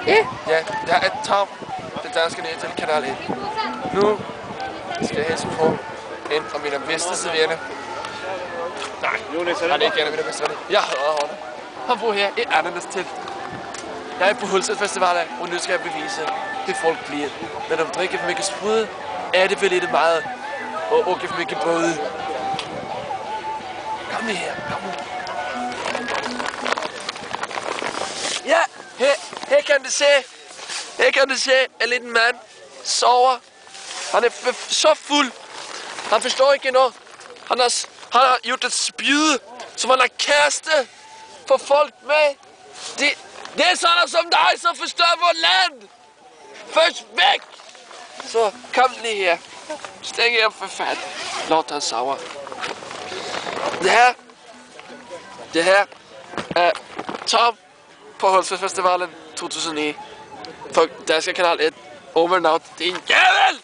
Ja, jeg er Tom, det danske net til kanal 1. Nu skal jeg hilse på en af mine bedste venner. Nej, han er ikke en af mine bedste venner. Jeg hader ham. Han bor her i Ananas telt. Jeg er på Hulset Festival, og nu skal jeg bevise, det folk bliver. Når de drikker for mycket sprud, er det for lidt meget, og åker for mycket brød. Kom lige her, kom nu. Ja, her kan du se. Her kan du se, en liten mand sover. Han er så fuld. Han forstår ikke noget. Han har gjort et spyd, som han har kastet på folk med. Det er sådan som dig, som forstår vores land. Først væk. Så kom lige her. Stik her for fat. Lad han sove. Det her er Tom på Hulset Festivalen 2009. På Danske Kanal 1. Over and out. Din jævel!